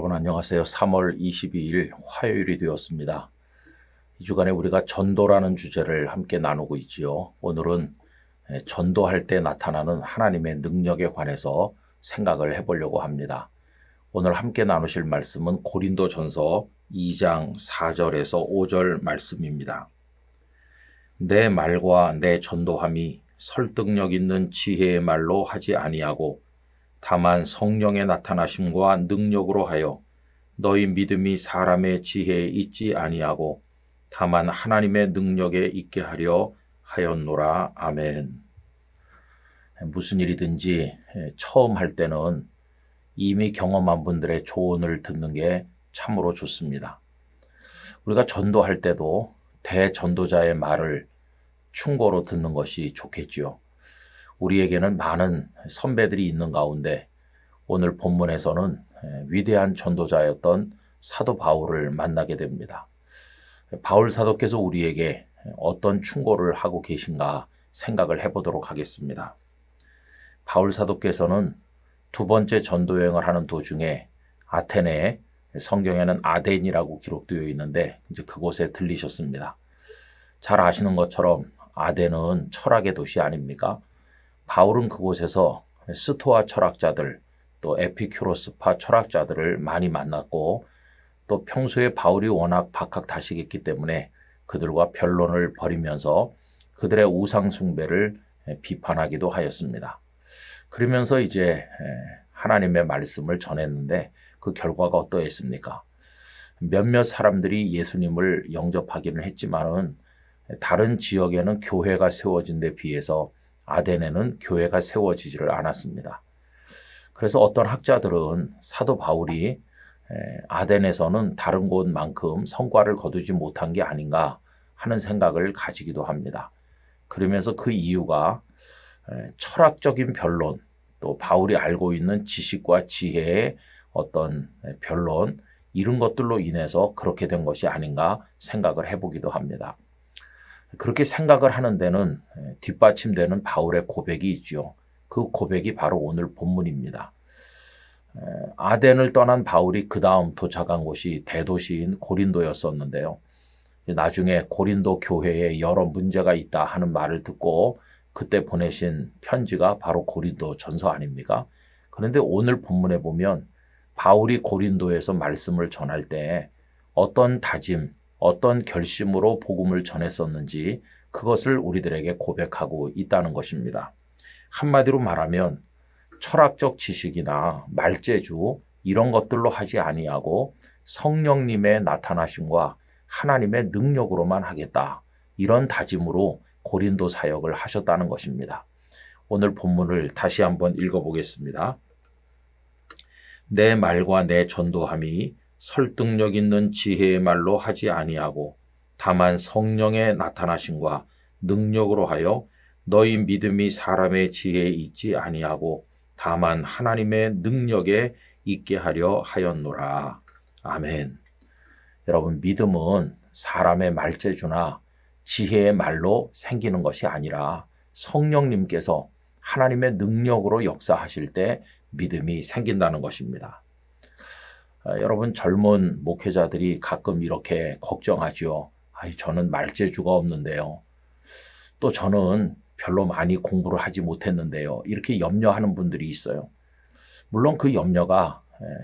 여러분 안녕하세요. 3월 22일 화요일이 되었습니다. 이 주간에 우리가 전도라는 주제를 함께 나누고 있지요. 오늘은 전도할 때 나타나는 하나님의 능력에 관해서 생각을 해보려고 합니다. 오늘 함께 나누실 말씀은 고린도전서 2장 4절에서 5절 말씀입니다. 내 말과 내 전도함이 설득력 있는 지혜의 말로 하지 아니하고 다만 성령의 나타나심과 능력으로 하여 너희 믿음이 사람의 지혜에 있지 아니하고 다만 하나님의 능력에 있게 하려 하였노라. 아멘. 무슨 일이든지 처음 할 때는 이미 경험한 분들의 조언을 듣는 게 참으로 좋습니다. 우리가 전도할 때도 대전도자의 말을 충고로 듣는 것이 좋겠지요. 우리에게는 많은 선배들이 있는 가운데 오늘 본문에서는 위대한 전도자였던 사도 바울을 만나게 됩니다. 바울 사도께서 우리에게 어떤 충고를 하고 계신가 생각을 해보도록 하겠습니다. 바울 사도께서는 두 번째 전도 여행을 하는 도중에 아테네에, 성경에는 아덴이라고 기록되어 있는데 이제 그곳에 들리셨습니다. 잘 아시는 것처럼 아덴은 철학의 도시 아닙니까? 바울은 그곳에서 스토아 철학자들, 또 에피큐로스파 철학자들을 많이 만났고 또 평소에 바울이 워낙 박학다식했기 때문에 그들과 변론을 벌이면서 그들의 우상 숭배를 비판하기도 하였습니다. 그러면서 이제 하나님의 말씀을 전했는데 그 결과가 어떠했습니까? 몇몇 사람들이 예수님을 영접하기는 했지만은 다른 지역에는 교회가 세워진 데 비해서 아덴에는 교회가 세워지지를 않았습니다. 그래서 어떤 학자들은 사도 바울이 아덴에서는 다른 곳만큼 성과를 거두지 못한 게 아닌가 하는 생각을 가지기도 합니다. 그러면서 그 이유가 철학적인 변론, 또 바울이 알고 있는 지식과 지혜의 어떤 변론, 이런 것들로 인해서 그렇게 된 것이 아닌가 생각을 해보기도 합니다. 그렇게 생각을 하는 데는 뒷받침되는 바울의 고백이 있죠. 그 고백이 바로 오늘 본문입니다. 아덴을 떠난 바울이 그 다음 도착한 곳이 대도시인 고린도였었는데요. 나중에 고린도 교회에 여러 문제가 있다 하는 말을 듣고 그때 보내신 편지가 바로 고린도 전서 아닙니까? 그런데 오늘 본문에 보면 바울이 고린도에서 말씀을 전할 때 어떤 다짐, 어떤 결심으로 복음을 전했었는지 그것을 우리들에게 고백하고 있다는 것입니다. 한마디로 말하면 철학적 지식이나 말재주 이런 것들로 하지 아니하고 성령님의 나타나심과 하나님의 능력으로만 하겠다. 이런 다짐으로 고린도 사역을 하셨다는 것입니다. 오늘 본문을 다시 한번 읽어보겠습니다. 내 말과 내 전도함이 설득력 있는 지혜의 말로 하지 아니하고 다만 성령의 나타나심과 능력으로 하여 너희 믿음이 사람의 지혜에 있지 아니하고 다만 하나님의 능력에 있게 하려 하였노라. 아멘. 여러분, 믿음은 사람의 말재주나 지혜의 말로 생기는 것이 아니라 성령님께서 하나님의 능력으로 역사하실 때 믿음이 생긴다는 것입니다. 여러분, 젊은 목회자들이 가끔 이렇게 걱정하죠. 저는 말재주가 없는데요. 또 저는 별로 많이 공부를 하지 못했는데요. 이렇게 염려하는 분들이 있어요. 물론 그 염려가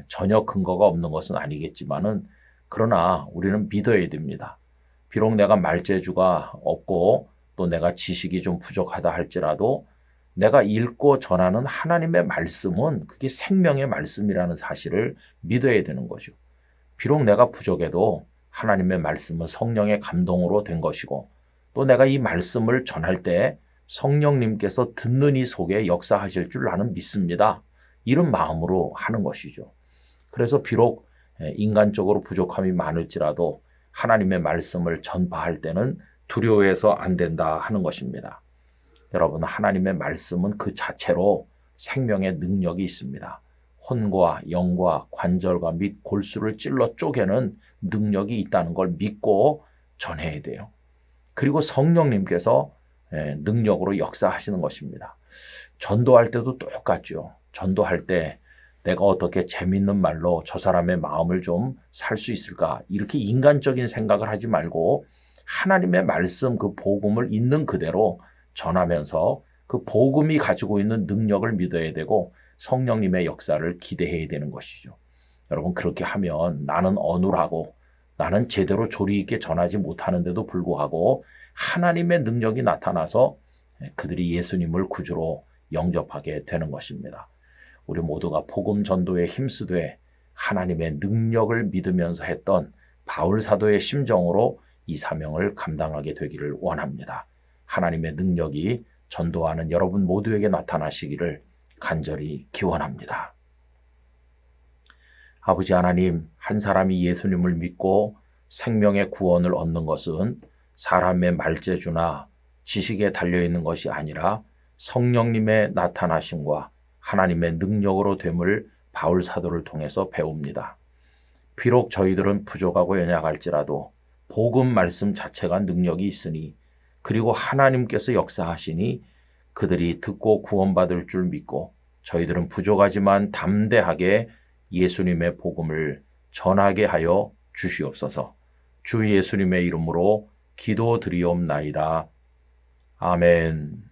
전혀 근거가 없는 것은 아니겠지만은 그러나 우리는 믿어야 됩니다. 비록 내가 말재주가 없고 또 내가 지식이 좀 부족하다 할지라도 내가 읽고 전하는 하나님의 말씀은 그게 생명의 말씀이라는 사실을 믿어야 되는 거죠. 비록 내가 부족해도 하나님의 말씀은 성령의 감동으로 된 것이고 또 내가 이 말씀을 전할 때 성령님께서 듣는 이 속에 역사하실 줄 나는 믿습니다. 이런 마음으로 하는 것이죠. 그래서 비록 인간적으로 부족함이 많을지라도 하나님의 말씀을 전파할 때는 두려워해서 안 된다 하는 것입니다. 여러분, 하나님의 말씀은 그 자체로 생명의 능력이 있습니다. 혼과 영과 관절과 및 골수를 찔러 쪼개는 능력이 있다는 걸 믿고 전해야 돼요. 그리고 성령님께서 능력으로 역사하시는 것입니다. 전도할 때도 똑같죠. 전도할 때 내가 어떻게 재밌는 말로 저 사람의 마음을 좀 살 수 있을까? 이렇게 인간적인 생각을 하지 말고 하나님의 말씀 그 복음을 있는 그대로 전하면서 그 복음이 가지고 있는 능력을 믿어야 되고 성령님의 역사를 기대해야 되는 것이죠. 여러분 그렇게 하면 나는 어눌하고 나는 제대로 조리 있게 전하지 못하는데도 불구하고 하나님의 능력이 나타나서 그들이 예수님을 구주로 영접하게 되는 것입니다. 우리 모두가 복음 전도에 힘쓰되 하나님의 능력을 믿으면서 했던 바울 사도의 심정으로 이 사명을 감당하게 되기를 원합니다. 하나님의 능력이 전도하는 여러분 모두에게 나타나시기를 간절히 기원합니다. 아버지 하나님, 한 사람이 예수님을 믿고 생명의 구원을 얻는 것은 사람의 말재주나 지식에 달려있는 것이 아니라 성령님의 나타나심과 하나님의 능력으로 됨을 바울 사도를 통해서 배웁니다. 비록 저희들은 부족하고 연약할지라도 복음 말씀 자체가 능력이 있으니 그리고 하나님께서 역사하시니 그들이 듣고 구원받을 줄 믿고 저희들은 부족하지만 담대하게 예수님의 복음을 전하게 하여 주시옵소서. 주 예수님의 이름으로 기도드리옵나이다. 아멘.